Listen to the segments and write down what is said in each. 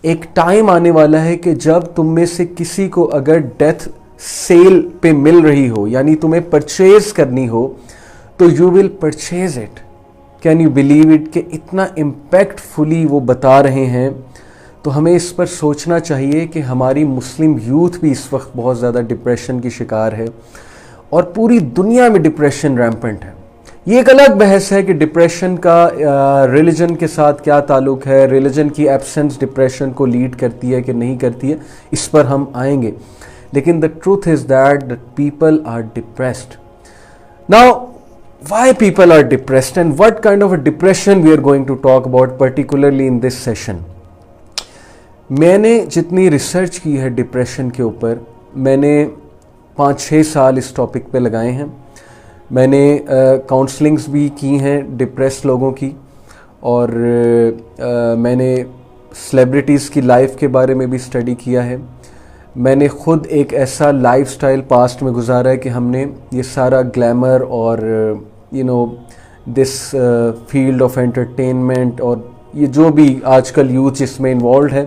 ایک ٹائم آنے والا ہے کہ جب تم میں سے کسی کو اگر ڈیتھ سیل پہ مل رہی ہو, یعنی تمہیں پرچیز کرنی ہو, تو you will purchase it. Can you believe it کہ اتنا امپیکٹ فلی وہ بتا رہے ہیں. تو ہمیں اس پر سوچنا چاہیے کہ ہماری مسلم یوتھ بھی اس وقت بہت زیادہ ڈپریشن کی شکار ہے, اور پوری دنیا میں ڈپریشن ریمپنٹ ہے. یہ ایک الگ بحث ہے کہ ڈپریشن کا ریلیجن کے ساتھ کیا تعلق ہے, ریلیجن کی ایبسنس ڈپریشن کو لیڈ کرتی ہے کہ نہیں کرتی ہے, اس پر ہم آئیں گے. لیکن the truth is that people are depressed. Now, why people are depressed and what kind of a depression we are going to talk about particularly in this session. میں نے جتنی ریسرچ کی ہے ڈپریشن کے اوپر, میں نے 5-6 سال اس ٹاپک پہ لگائے ہیں. میں نے کاؤنسلنگز بھی کی ہیں ڈپریس لوگوں کی, اور میں نے سیلیبریٹیز کی لائف کے بارے میں بھی اسٹڈی کیا ہے. میں نے خود ایک ایسا لائف سٹائل پاسٹ میں گزارا ہے کہ ہم نے یہ سارا گلیمر اور دس فیلڈ آف انٹرٹینمنٹ اور یہ جو بھی آج کل یوتھ اس میں انوالوڈ ہے,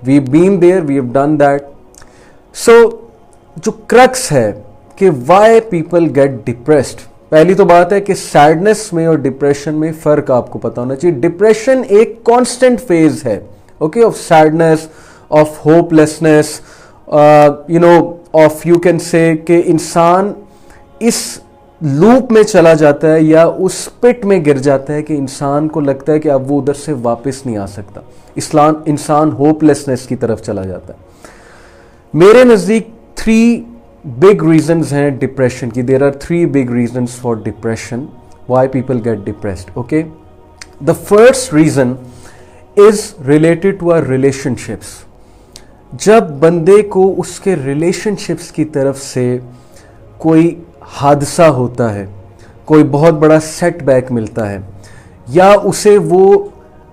we been there, we have done that. So جو کرکس ہے کہ وائی پیپل گیٹ ڈپریسڈ, پہلی تو بات ہے کہ سیڈنس میں اور ڈپریشن میں فرق آپ کو پتہ ہونا چاہیے. ڈپریشن ایک کانسٹنٹ فیز ہے, okay, of sadness, of hope lessons, of you can say کہ انسان اس لوپ میں چلا جاتا ہے یا اس پٹ میں گر جاتا ہے کہ انسان کو لگتا ہے کہ اب وہ ادھر سے واپس نہیں آ سکتا. انسان ہوپ لیسنس کی طرف چلا جاتا ہے. میرے نزدیک 3 big reasons ہیں ڈپریشن کی. There are 3 big reasons for depression, why people get depressed, okay? The first reason is related to our relationships. جب بندے کو اس کے ریلیشن شپس کی طرف سے کوئی حادثہ ہوتا ہے, کوئی بہت بڑا سیٹ بیک ملتا ہے, یا اسے وہ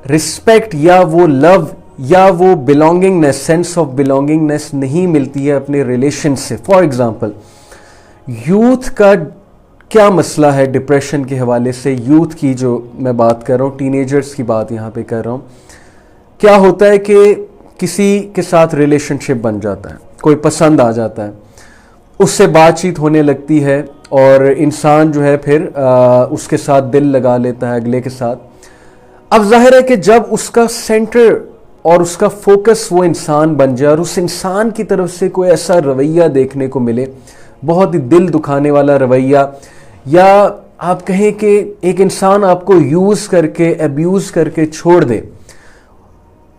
رسپیکٹ یا وہ لو یا وہ بلانگنگنیس, سینس آف بلانگنگنیس نہیں ملتی ہے اپنے ریلیشن سے. فار ایگزامپل, یوتھ کا کیا مسئلہ ہے ڈپریشن کے حوالے سے, یوتھ کی جو میں بات کر رہا ہوں, ٹین ایجرز کی بات یہاں پہ کر رہا ہوں. کیا ہوتا ہے کہ کسی کے ساتھ ریلیشن شپ بن جاتا ہے, کوئی پسند آ جاتا ہے, اس سے بات چیت ہونے لگتی ہے, اور انسان جو ہے پھر اس کے ساتھ دل لگا لیتا ہے اگلے کے ساتھ. اب ظاہر ہے کہ جب اس کا سینٹر اور اس کا فوکس وہ انسان بن جائے, اور اس انسان کی طرف سے کوئی ایسا رویہ دیکھنے کو ملے, بہت ہی دل دکھانے والا رویہ, یا آپ کہیں کہ ایک انسان آپ کو یوز کر کے, ابیوز کر کے چھوڑ دے,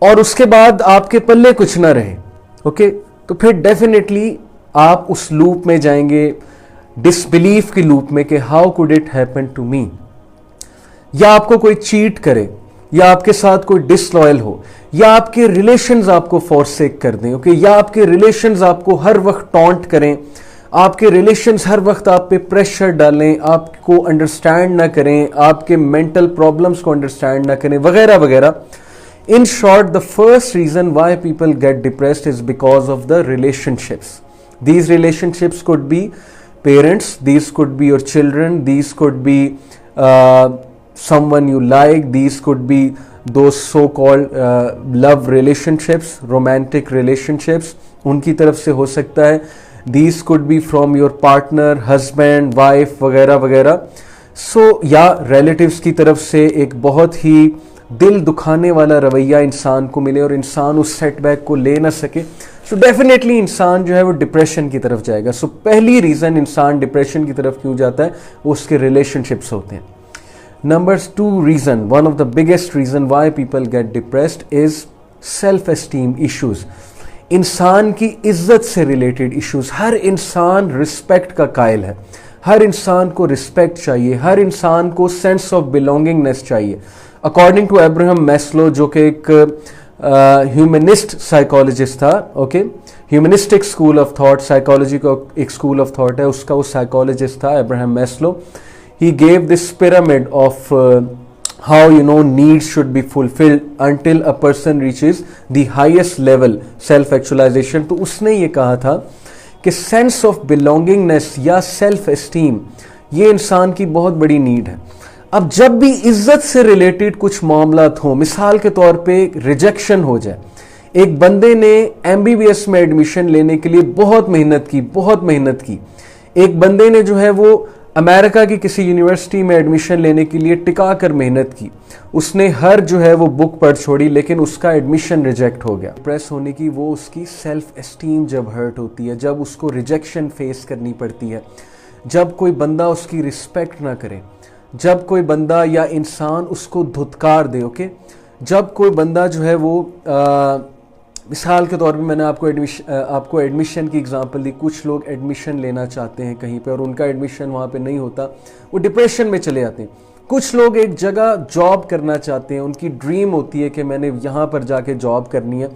اور اس کے بعد آپ کے پلے کچھ نہ رہے, اوکے, تو پھر ڈیفینیٹلی آپ اس لوپ میں جائیں گے, ڈس بلیف کی لوپ میں کہ how could it happen to me. یا آپ کو کوئی چیٹ کرے, یا آپ کے ساتھ کوئی ڈس لائل ہو, یا آپ کے ریلیشنز آپ کو فورسیک کر دیں, اوکے, یا آپ کے ریلیشنز آپ کو ہر وقت ٹانٹ کریں, آپ کے ریلیشنز ہر وقت آپ پہ پریشر ڈالیں, آپ کو انڈرسٹینڈ نہ کریں, آپ کے مینٹل پرابلمس کو انڈرسٹینڈ نہ کریں, وغیرہ وغیرہ. In short, the first reason why people get depressed is because of the relationships. These relationships could be parents, these could be your children, these could be someone you like, these could be those so-called love relationships, romantic relationships, ان کی طرف سے ہو سکتا ہے. These could be from your partner, husband, wife, وغیرہ وغیرہ. So یا relatives کی طرف سے ایک بہت ہی دل دکھانے والا رویہ انسان کو ملے, اور انسان اس سیٹ بیک کو لے نہ سکے, سو ڈیفینیٹلی انسان جو ہے وہ ڈپریشن کی طرف جائے گا. سو پہلی ریزن انسان ڈپریشن کی طرف کیوں جاتا ہے, وہ اس کے ریلیشن شپس ہوتے ہیں. Number 2 reason, one of the biggest reason why people get depressed is self esteem issues. انسان کی عزت سے ریلیٹڈ ایشوز. ہر انسان رسپیکٹ کا قائل ہے, ہر انسان کو رسپیکٹ چاہیے, ہر انسان کو سینس آف بلانگنگنیس چاہیے. اکارڈنگ ٹو ایبراہم میسلو, جو کہ ایک ہیومنسٹ سائیکالوجسٹ تھا, okay, humanistic school of thought, psychology کا ایک اسکول آف تھاٹ ہے, اس کا وہ سائیکالوجسٹ تھا Abraham Maslow. He give this pyramid of how needs should be fulfilled until a person reaches the highest level self actualization. تو اس نے یہ کہا تھا کہ sense of belongingness یا self esteem یہ انسان کی بہت بڑی نیڈ ہے. اب جب بھی عزت سے ریلیٹڈ کچھ معاملات ہوں, مثال کے طور پہ ریجیکشن ہو جائے, ایک بندے نے MBBS میں ایڈمیشن لینے کے لیے بہت محنت کی. ایک بندے نے جو ہے وہ امریکہ کی کسی یونیورسٹی میں ایڈمیشن لینے کے لیے ٹکا کر محنت کی. اس نے ہر جو ہے وہ بک پڑھ چھوڑی لیکن اس کا ایڈمیشن ریجیکٹ ہو گیا. ڈپریس ہونے کی وہ اس کی سیلف اسٹیم جب ہرٹ ہوتی ہے, جب اس کو ریجیکشن فیس کرنی پڑتی ہے, جب کوئی بندہ اس کی رسپیکٹ نہ کرے, جب کوئی بندہ یا انسان اس کو دھتکار دے. اوکے, جب کوئی بندہ جو ہے وہ مثال کے طور پہ میں نے آپ کو ایڈمیشن کی اگزامپل دی. کچھ لوگ ایڈمیشن لینا چاہتے ہیں کہیں پہ اور ان کا ایڈمیشن وہاں پہ نہیں ہوتا, وہ ڈپریشن میں چلے جاتے ہیں. کچھ لوگ ایک جگہ جاب کرنا چاہتے ہیں, ان کی ڈریم ہوتی ہے کہ میں نے یہاں پر جا کے جاب کرنی ہے,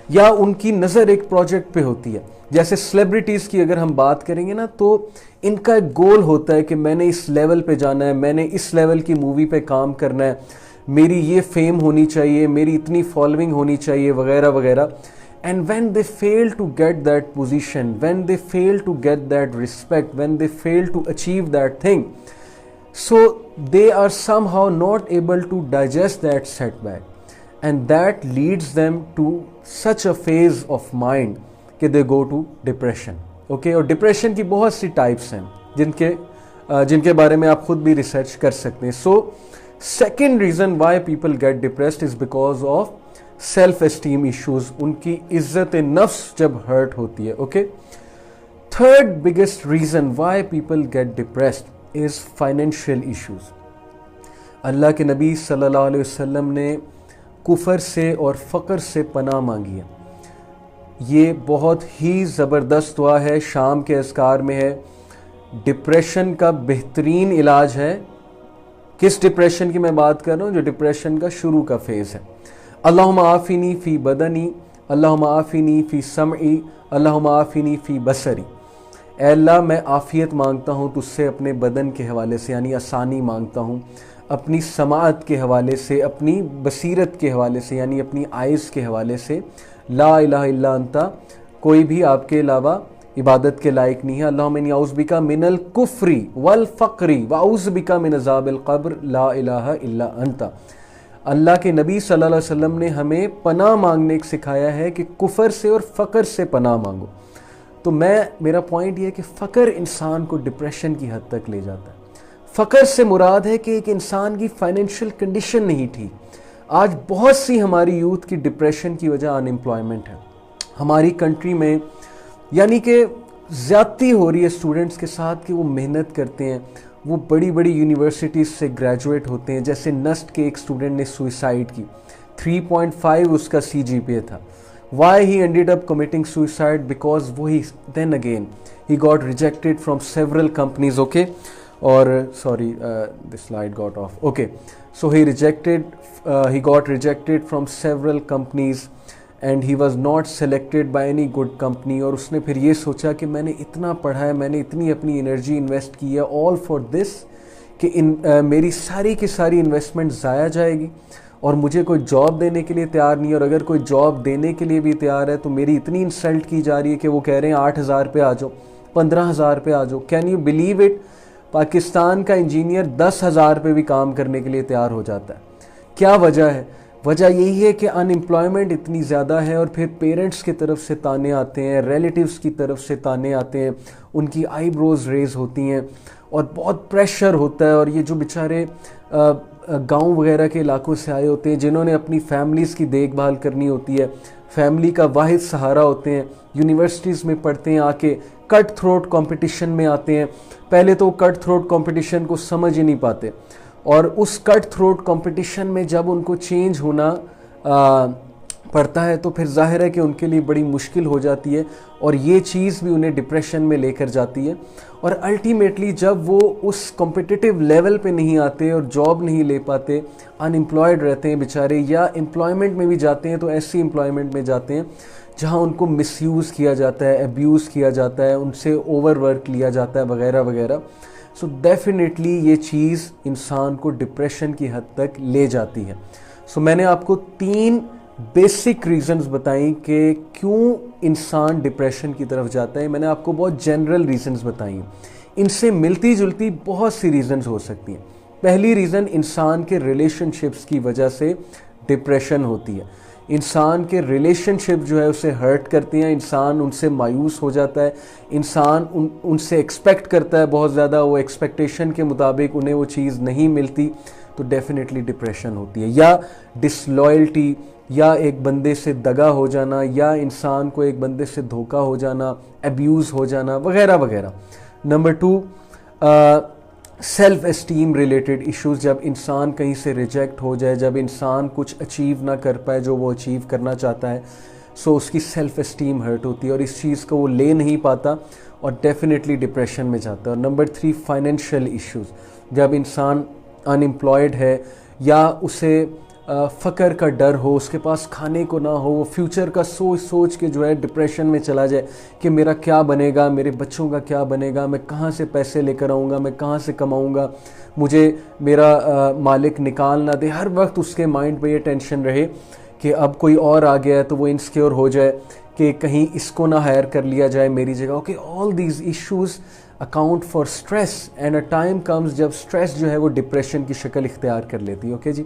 یا ان کی نظر ایک پروجیکٹ پہ ہوتی ہے. جیسے سیلیبریٹیز کی اگر ہم بات کریں گے نا, تو ان کا ایک گول ہوتا ہے کہ میں نے اس لیول پہ جانا ہے, میں نے اس لیول کی مووی پہ کام کرنا ہے, میری یہ فیم ہونی چاہیے, میری اتنی فالوئنگ ہونی چاہیے وغیرہ وغیرہ. And when they fail to get that position, when they fail to get that respect, when they fail to achieve that thing, so they are somehow not able to digest that setback, and that leads them to such a phase of mind کہ they go to depression. Okay, اور depression کی بہت سی types ہیں جن کے بارے میں آپ خود بھی ریسرچ کر سکتے ہیں. So second reason why people get depressed is because of self esteem issues, ان کی عزت نفس جب ہرٹ ہوتی ہے. Okay, third biggest reason why people get depressed is financial issues. اللہ کے نبی صلی اللہ علیہ وسلم نے کفر سے اور فقر سے پناہ مانگی ہے. یہ بہت ہی زبردست دعا ہے, شام کے اذکار میں ہے. ڈپریشن کا بہترین علاج ہے. کس ڈپریشن کی میں بات کر رہا ہوں؟ جو ڈپریشن کا شروع کا فیز ہے. اللہم عافنی فی بدنی, اللہم عافنی فی سمعی, اللہم عافنی فی بصری. اے اللہ میں عافیت مانگتا ہوں تجھ سے اپنے بدن کے حوالے سے, یعنی آسانی مانگتا ہوں, اپنی سماعت کے حوالے سے, اپنی بصیرت کے حوالے سے, یعنی اپنی آئز کے حوالے سے. لا الہ الا انتا, کوئی بھی آپ کے علاوہ عبادت کے لائق نہیں ہے. اللہم انی اعوذ بک من الکفر والفقر واعوذ بک من عذاب القبر لا الہ الا انتا. اللہ کے نبی صلی اللہ علیہ وسلم نے ہمیں پناہ مانگنے کو سکھایا ہے کہ کفر سے اور فقر سے پناہ مانگو. تو میرا پوائنٹ یہ ہے کہ فقر انسان کو ڈپریشن کی حد تک لے جاتا ہے. فقر سے مراد ہے کہ ایک انسان کی فائنینشیل کنڈیشن نہیں ٹھیک. آج بہت سی ہماری یوتھ کی ڈپریشن کی وجہ ان امپلائمنٹ ہے ہماری کنٹری میں. یعنی کہ زیادتی ہو رہی ہے اسٹوڈنٹس کے ساتھ کہ وہ محنت کرتے ہیں, وہ بڑی بڑی یونیورسٹیز سے گریجویٹ ہوتے ہیں. جیسے نسٹ کے ایک اسٹوڈنٹ نے سوئسائڈ کی, 3.5 اس کا CGPA تھا. Why he ended up committing suicide? Because then again he got rejected from several companies. Okay, or sorry, this slide got off. Okay, so he got rejected from several companies and he was not selected by any good company. اور اس نے پھر یہ سوچا کہ میں نے اتنا پڑھا ہے, میں نے اتنی اپنی انرجی انویسٹ کی ہے all for this کہ میری ساری کی ساری انویسٹمنٹ ضائع جائے گی اور مجھے کوئی جاب دینے کے لیے تیار نہیں ہے. اور اگر کوئی جاب دینے کے لیے بھی تیار ہے تو میری اتنی انسلٹ کی جا رہی ہے کہ وہ کہہ رہے ہیں 8,000 پہ آ جاؤ, 15,000 پہ آ جاؤ. Can you believe it? Pakistan کا انجینئر 10,000 پہ بھی کام کرنے کے لیے تیار ہو جاتا ہے. کیا وجہ ہے؟ وجہ یہی ہے کہ ان امپلائمنٹ اتنی زیادہ ہے اور پھر پیرنٹس کی طرف سے تانے آتے ہیں, ریلیٹیوز کی طرف سے تانے آتے ہیں, ان کی آئی بروز ریز ہوتی ہیں اور بہت پریشر ہوتا ہے. اور یہ جو بیچارے گاؤں وغیرہ کے علاقوں سے آئے ہوتے ہیں جنہوں نے اپنی فیملیز کی دیکھ بھال کرنی ہوتی ہے, فیملی کا واحد سہارا ہوتے ہیں, یونیورسٹیز میں پڑھتے ہیں, آ کے کٹ تھروٹ کمپٹیشن میں آتے ہیں. پہلے تو کٹ تھروٹ کمپٹیشن کو سمجھ ہی نہیں پاتے اور اس کٹ تھروٹ کمپٹیشن میں جب ان کو چینج ہونا پڑتا ہے تو پھر ظاہر ہے کہ ان کے لیے بڑی مشکل ہو جاتی ہے اور یہ چیز بھی انہیں ڈپریشن میں لے کر جاتی ہے. اور الٹیمیٹلی جب وہ اس کمپٹیٹیو لیول پہ نہیں آتے اور جاب نہیں لے پاتے, ان امپلائڈ رہتے ہیں بیچارے, یا امپلائمنٹ میں بھی جاتے ہیں تو ایسی امپلائمنٹ میں جاتے ہیں جہاں ان کو مس یوز کیا جاتا ہے, ابیوز کیا جاتا ہے, ان سے اوور ورک لیا جاتا ہے وغیرہ وغیرہ. سو ڈیفینیٹلی یہ چیز انسان کو ڈپریشن کی حد تک لے جاتی ہے. سو میں نے آپ کو 3 بیسک ریزنز بتائیں کہ کیوں انسان ڈپریشن کی طرف جاتا ہے. میں نے آپ کو بہت جنرل ریزنز بتائی ہیں, ان سے ملتی جلتی بہت سی ریزنز ہو سکتی ہیں. پہلی ریزن انسان کے ریلیشن شپس کی وجہ سے ڈپریشن ہوتی ہے. انسان کے ریلیشن شپ جو ہے اسے ہرٹ کرتی ہیں, انسان ان سے مایوس ہو جاتا ہے, انسان ان سے ایکسپیکٹ کرتا ہے بہت زیادہ, وہ ایکسپیکٹیشن کے مطابق انہیں وہ چیز نہیں ملتی, تو ڈیفینیٹلی ڈپریشن ہوتی ہے. یا ڈس لائلٹی, یا ایک بندے سے دگا ہو جانا, یا انسان کو ایک بندے سے دھوکہ ہو جانا, ابیوز ہو جانا وغیرہ وغیرہ. Number 2, self esteem related issues, جب انسان کہیں سے ریجیکٹ ہو جائے, جب انسان کچھ اچیو نہ کر پائے جو وہ اچیو کرنا چاہتا ہے, سو اس کی سیلف اسٹیم ہرٹ ہوتی ہے اور اس چیز کو وہ لے نہیں پاتا اور ڈیفینیٹلی ڈپریشن میں جاتا ہے. اور نمبر 3, فائنینشیل ایشوز, جب انسان ان امپلائڈ ہے یا اسے فقر کا ڈر ہو, اس کے پاس کھانے کو نہ ہو, وہ فیوچر کا سوچ سوچ کے جو ہے ڈپریشن میں چلا جائے کہ میرا کیا بنے گا, میرے بچوں کا کیا بنے گا, میں کہاں سے پیسے لے کر آؤں گا, میں کہاں سے کماؤں گا, مجھے میرا مالک نکال نہ دے. ہر وقت اس کے مائنڈ پہ یہ ٹینشن رہے کہ اب کوئی اور آ گیا ہے تو وہ انسیکیور ہو جائے کہ کہیں اس کو نہ ہائر کر لیا جائے میری جگہ. Okay, all these issues account for stress, and a time comes جب اسٹریس جو ہے وہ ڈپریشن کی شکل اختیار کر لیتی ہے. اوکے جی.